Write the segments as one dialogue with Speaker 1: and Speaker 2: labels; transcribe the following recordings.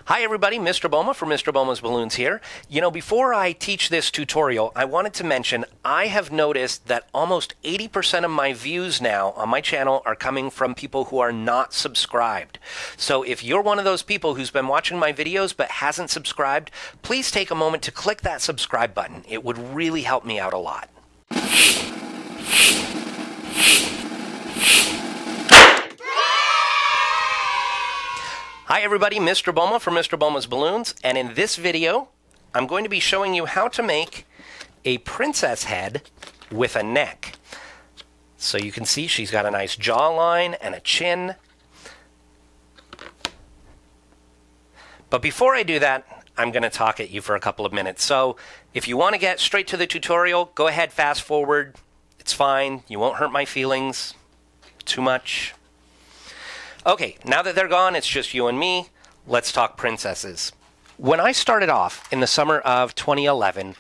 Speaker 1: Hi everybody, Mr. Boma from Mr. Boma's Balloons here. You know, before I teach this tutorial, I wanted to mention I have noticed that almost 80% of my views now on my channel are coming from people who are not subscribed. So if you're one of those people who's been watching my videos but hasn't subscribed, please take a moment to click that subscribe button. It would really help me out a lot. Hi everybody, Mr. Boma from Mr. Boma's Balloons, and in this video, I'm going to be showing you how to make a princess head with a neck. So you can see she's got a nice jawline and a chin. But before I do that, I'm going to talk at you for a couple of minutes. So if you want to get straight to the tutorial, go ahead, fast forward. It's fine. You won't hurt my feelings too much. Okay, now that they're gone, it's just you and me. Let's talk princesses. When I started off in the summer of 2011,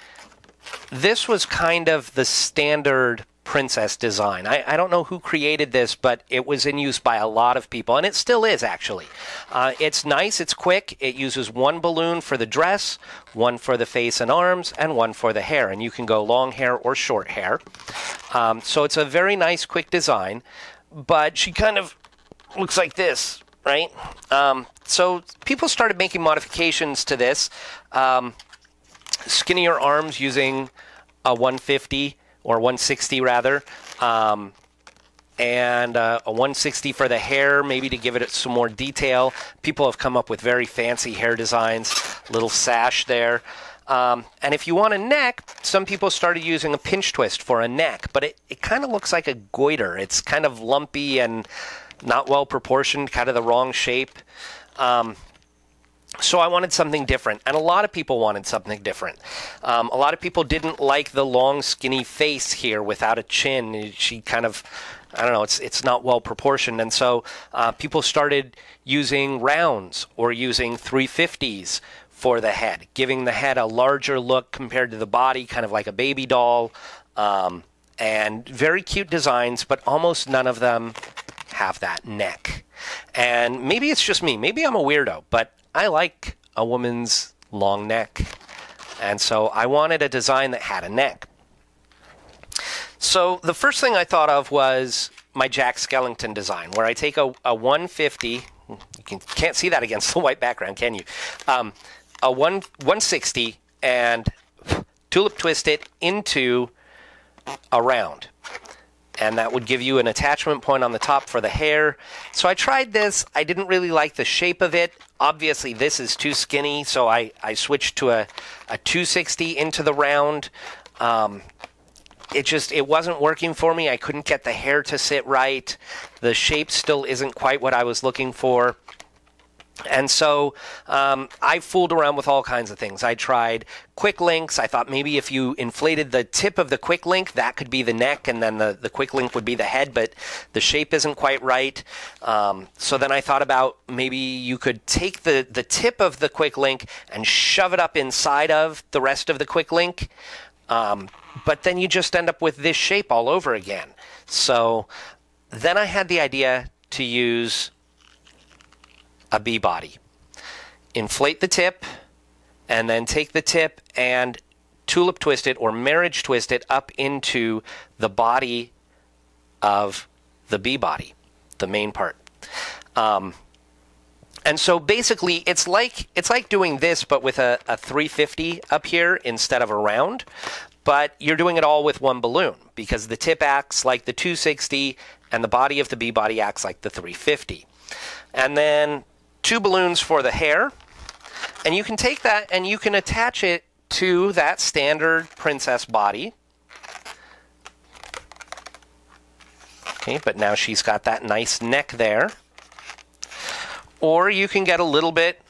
Speaker 1: this was kind of the standard princess design. I don't know who created this, but it was in use by a lot of people, and it still is, actually. It's nice, it's quick. It uses one balloon for the dress, one for the face and arms, and one for the hair, and you can go long hair or short hair. So it's a very nice, quick design, but she kind of looks like this, right? So people started making modifications to this. Skinnier arms using a 150 or 160 rather, and a 160 for the hair, maybe to give it some more detail. People have come up with very fancy hair designs, little sash there. And if you want a neck, some people started using a pinch twist for a neck, but it kind of looks like a goiter. It's kind of lumpy and not well proportioned, kind of the wrong shape. So I wanted something different, and a lot of people wanted something different. A lot of people didn't like the long, skinny face here without a chin. She kind of, I don't know, it's not well proportioned, and so people started using rounds or using 350s for the head, giving the head a larger look compared to the body, kind of like a baby doll, and very cute designs, but almost none of them have that neck. And maybe it's just me, maybe I'm a weirdo, but I like a woman's long neck, and so I wanted a design that had a neck. So the first thing I thought of was my Jack Skellington design, where I take a 150, you can't see that against the white background, can you? A 160 and tulip twist it into a round. And that would give you an attachment point on the top for the hair. So I tried this. I didn't really like the shape of it. Obviously, this is too skinny, so I switched to a 260 into the round. It wasn't working for me. I couldn't get the hair to sit right. The shape still isn't quite what I was looking for. And so I fooled around with all kinds of things. I tried quick links. I thought maybe if you inflated the tip of the quick link, that could be the neck, and then the quick link would be the head, but the shape isn't quite right. So then I thought about maybe you could take the tip of the quick link and shove it up inside of the rest of the quick link. But then you just end up with this shape all over again. So then I had the idea to use a bee body. Inflate the tip, and then take the tip and tulip twist it or marriage twist it up into the body of the bee body, the main part. And so basically it's like doing this but with a 350 up here instead of a round, but you're doing it all with one balloon because the tip acts like the 260 and the body of the bee body acts like the 350. And then 2 balloons for the hair, and you can take that and you can attach it to that standard princess body. Okay, but now she's got that nice neck there. Or you can get a little bit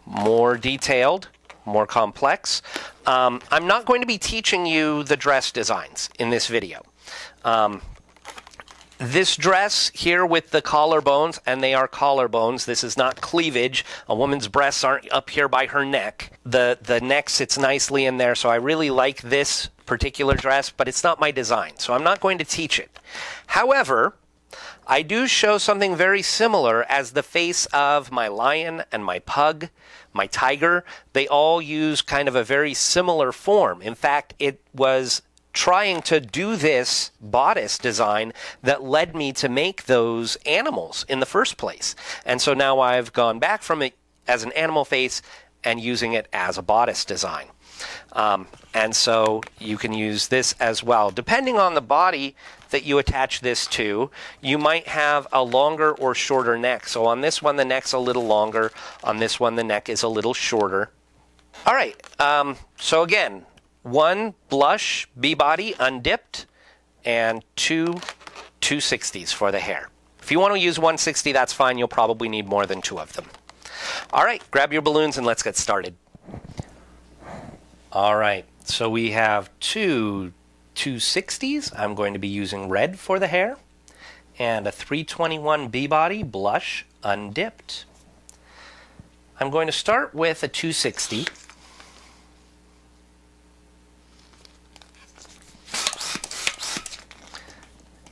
Speaker 1: more detailed, more complex. I'm not going to be teaching you the dress designs in this video. This dress here with the collarbones, and they are collarbones, this is not cleavage. A woman's breasts aren't up here by her neck. The neck sits nicely in there, so I really like this particular dress, but it's not my design, so I'm not going to teach it. However, I do show something very similar as the face of my lion and my pug, my tiger. They all use kind of a very similar form. In fact, it was trying to do this bodice design that led me to make those animals in the first place. And so now I've gone back from it as an animal face and using it as a bodice design. And so you can use this as well. Depending on the body that you attach this to, you might have a longer or shorter neck. So on this one, the neck's a little longer. On this one, the neck is a little shorter. All right. So again, 1 blush B-body undipped and 2 260s for the hair. If you want to use 160, that's fine. You'll probably need more than 2 of them. All right, grab your balloons and let's get started. All right, so we have 2 260s. I'm going to be using red for the hair, and a 321 B-body blush undipped. I'm going to start with a 260.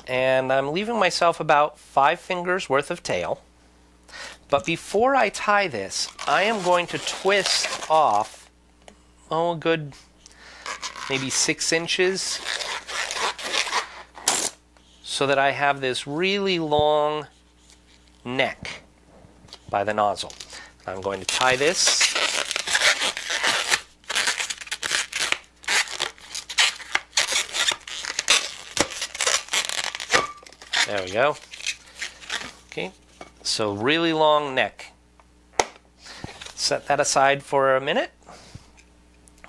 Speaker 1: And I'm leaving myself about 5 fingers worth of tail. But before I tie this, I am going to twist off, a good maybe 6 inches, so that I have this really long neck by the nozzle. I'm going to tie this. There we go. Okay, so really long neck. Set that aside for a minute.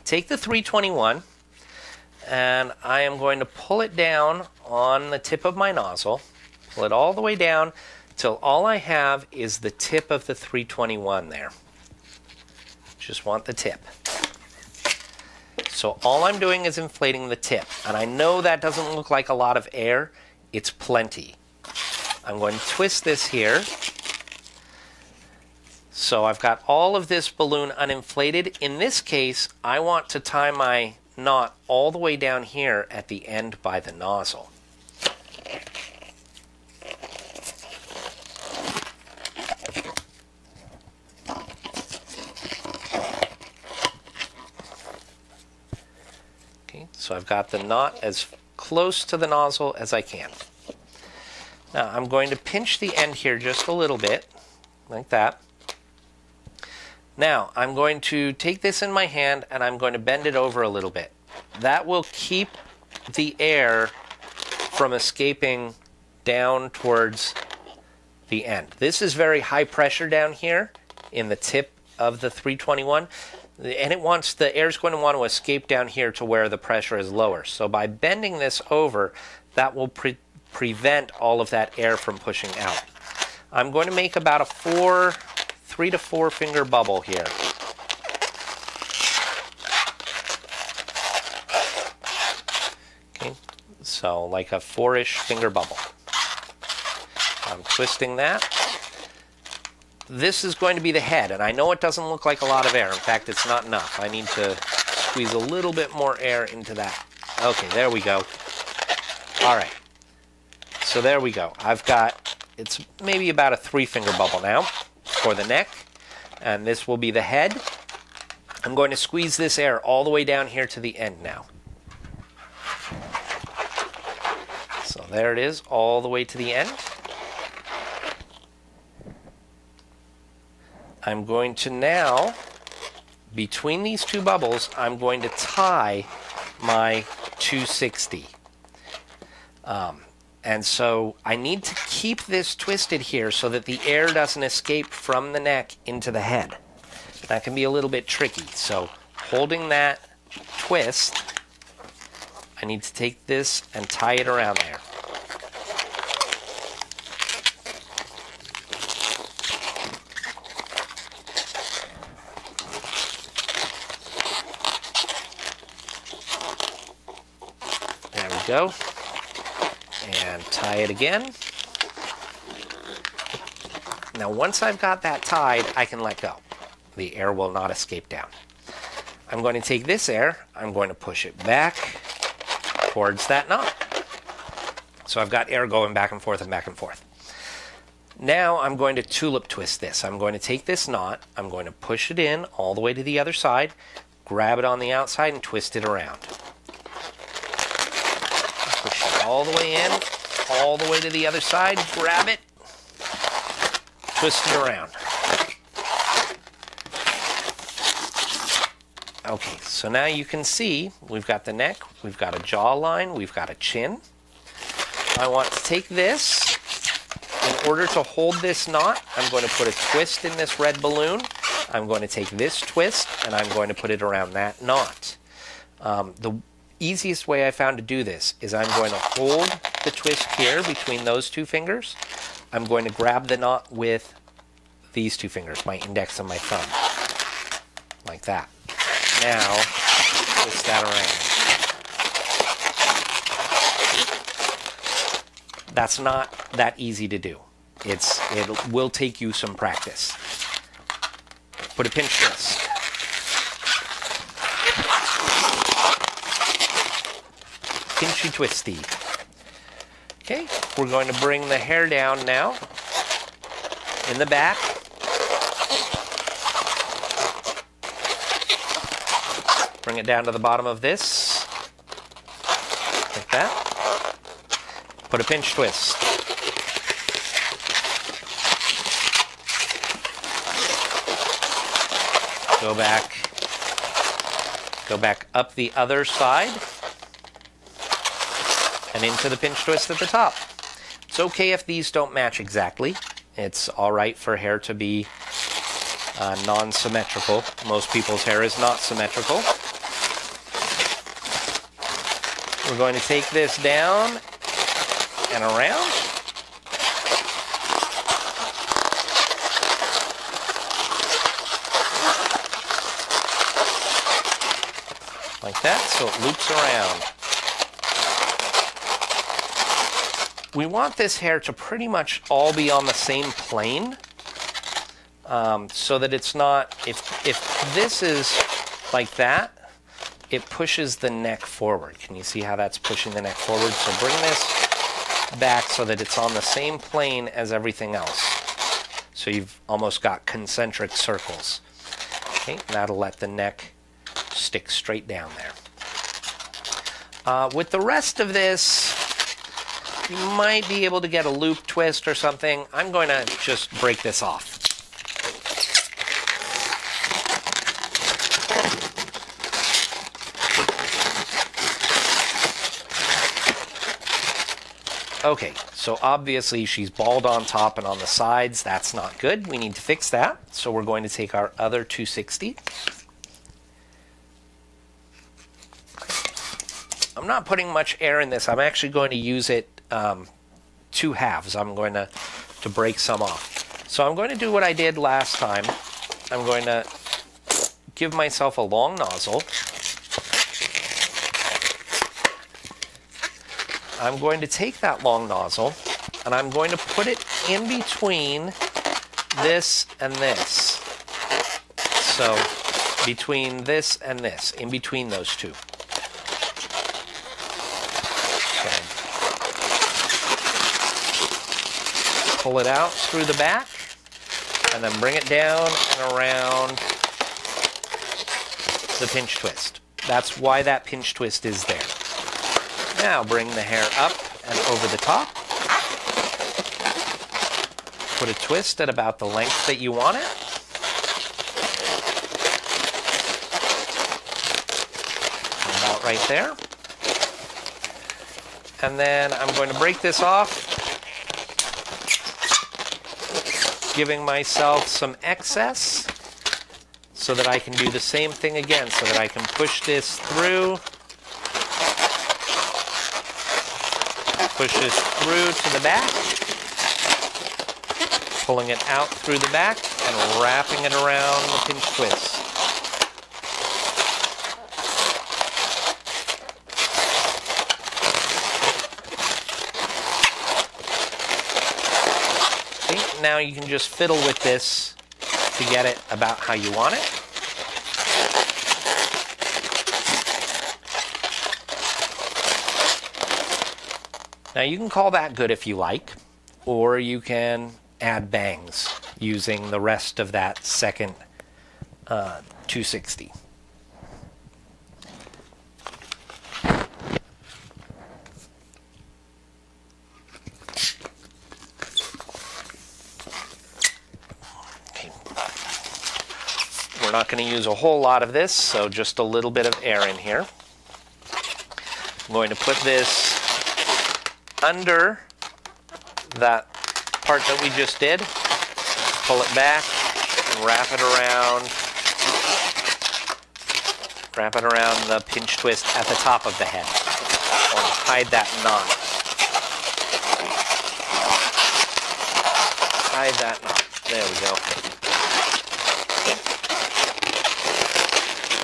Speaker 1: Take the 321, and I am going to pull it down on the tip of my nozzle. Pull it all the way down till all I have is the tip of the 321 there. Just want the tip. So all I'm doing is inflating the tip, and I know that doesn't look like a lot of air. It's plenty. I'm going to twist this here. So I've got all of this balloon uninflated. In this case, I want to tie my knot all the way down here at the end by the nozzle. Okay, so I've got the knot as close to the nozzle as I can. Now I'm going to pinch the end here just a little bit, like that. Now I'm going to take this in my hand and I'm going to bend it over a little bit. That will keep the air from escaping down towards the end. This is very high pressure down here in the tip of the 321, and the air is going to want to escape down here to where the pressure is lower. So by bending this over, that will prevent all of that air from pushing out. I'm going to make about a 3 to 4 finger bubble here. Okay, so like a 4-ish finger bubble. I'm twisting that. This is going to be the head, and I know it doesn't look like a lot of air. In fact, it's not enough. I need to squeeze a little bit more air into that. Okay, there we go. All right. So there we go. I've got, it's maybe about a 3 finger bubble now for the neck, and this will be the head. I'm going to squeeze this air all the way down here to the end now. So there it is, all the way to the end. I'm going to now, between these 2 bubbles, I'm going to tie my 260. And so I need to keep this twisted here so that the air doesn't escape from the neck into the head. That can be a little bit tricky. So holding that twist, I need to take this and tie it around there. There we go. And tie it again. Now once I've got that tied, I can let go. The air will not escape down. I'm going to take this air, I'm going to push it back towards that knot. So I've got air going back and forth and back and forth. Now I'm going to tulip twist this. I'm going to take this knot, I'm going to push it in all the way to the other side, grab it on the outside and twist it around. Push it all the way in, all the way to the other side, grab it, twist it around. Okay, so now you can see we've got the neck, we've got a jawline, we've got a chin. I want to take this. In order to hold this knot, I'm going to put a twist in this red balloon. I'm going to take this twist and I'm going to put it around that knot. The easiest way I found to do this is I'm going to hold the twist here between those two fingers. I'm going to grab the knot with these two fingers, my index and my thumb, like that. Now, twist that around. That's not that easy to do. It will take you some practice. Put a pinch twist. Pinchy twisty. Okay, we're going to bring the hair down now in the back. Bring it down to the bottom of this, like that. Put a pinch twist. Go back up the other side and into the pinch twist at the top. It's okay if these don't match exactly. It's all right for hair to be non-symmetrical. Most people's hair is not symmetrical. We're going to take this down and around. Like that, so it loops around. We want this hair to pretty much all be on the same plane, so that it's not, if this is like that, it pushes the neck forward. Can you see how that's pushing the neck forward? So bring this back so that it's on the same plane as everything else. So you've almost got concentric circles. Okay, that'll let the neck stick straight down there. With the rest of this, you might be able to get a loop twist or something. I'm going to just break this off. Okay, so obviously she's bald on top and on the sides. That's not good. We need to fix that. So we're going to take our other 260. I'm not putting much air in this. I'm actually going to use it two halves. I'm going to break some off. So I'm going to do what I did last time. I'm going to give myself a long nozzle. I'm going to take that long nozzle and I'm going to put it in between this and this. So between this and this, in between those two. Okay. Pull it out through the back and then bring it down and around the pinch twist. That's why that pinch twist is there. Now bring the hair up and over the top. Put a twist at about the length that you want it. About right there. And then I'm going to break this off, giving myself some excess so that I can do the same thing again, so that I can push this through. Push this through to the back, pulling it out through the back and wrapping it around the pinch twist. See, now you can just fiddle with this to get it about how you want it. Now you can call that good if you like, or you can add bangs using the rest of that second 260. We're not going to use a whole lot of this, so just a little bit of air in here. I'm going to put this under that part that we just did, pull it back, and wrap it around the pinch twist at the top of the head. I want to hide that knot. Hide that knot. There we go.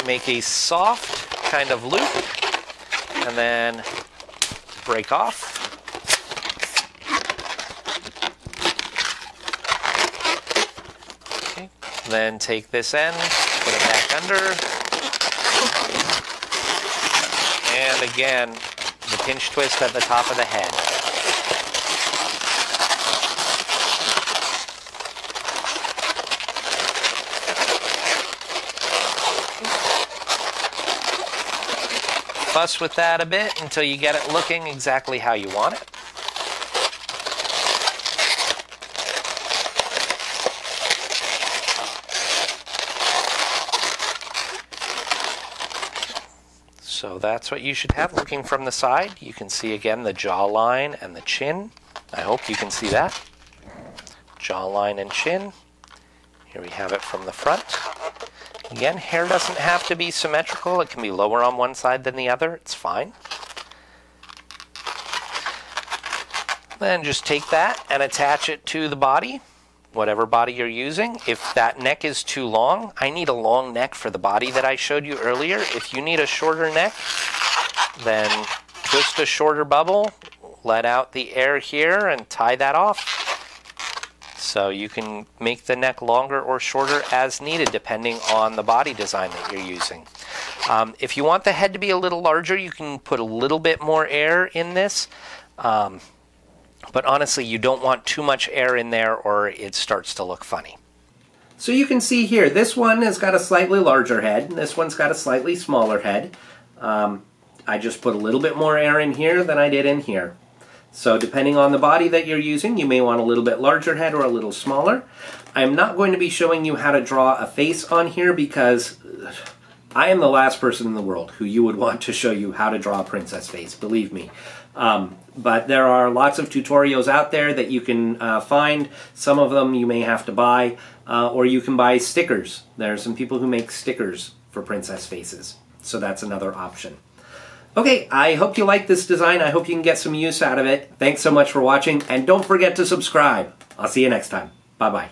Speaker 1: Make a soft kind of loop, and then break off. Okay. Then take this end, put it back under, and again, the pinch twist at the top of the head. Fuss with that a bit until you get it looking exactly how you want it. So that's what you should have looking from the side. You can see again the jawline and the chin. I hope you can see that. Jawline and chin. Here we have it from the front. Again, hair doesn't have to be symmetrical. It can be lower on one side than the other. It's fine. Then just take that and attach it to the body, whatever body you're using. If that neck is too long, I need a long neck for the body that I showed you earlier. If you need a shorter neck, then twist a shorter bubble, let out the air here, and tie that off. So you can make the neck longer or shorter as needed depending on the body design that you're using. If you want the head to be a little larger, you can put a little bit more air in this. But honestly, you don't want too much air in there or it starts to look funny. So you can see here, this one has got a slightly larger head, and this one's got a slightly smaller head. I just put a little bit more air in here than I did in here. So depending on the body that you're using, you may want a little bit larger head or a little smaller. I'm not going to be showing you how to draw a face on here because I am the last person in the world who you would want to show you how to draw a princess face, believe me. But there are lots of tutorials out there that you can find. Some of them you may have to buy, or you can buy stickers. There are some people who make stickers for princess faces, so that's another option. Okay, I hope you like this design. I hope you can get some use out of it. Thanks so much for watching, and don't forget to subscribe. I'll see you next time. Bye-bye.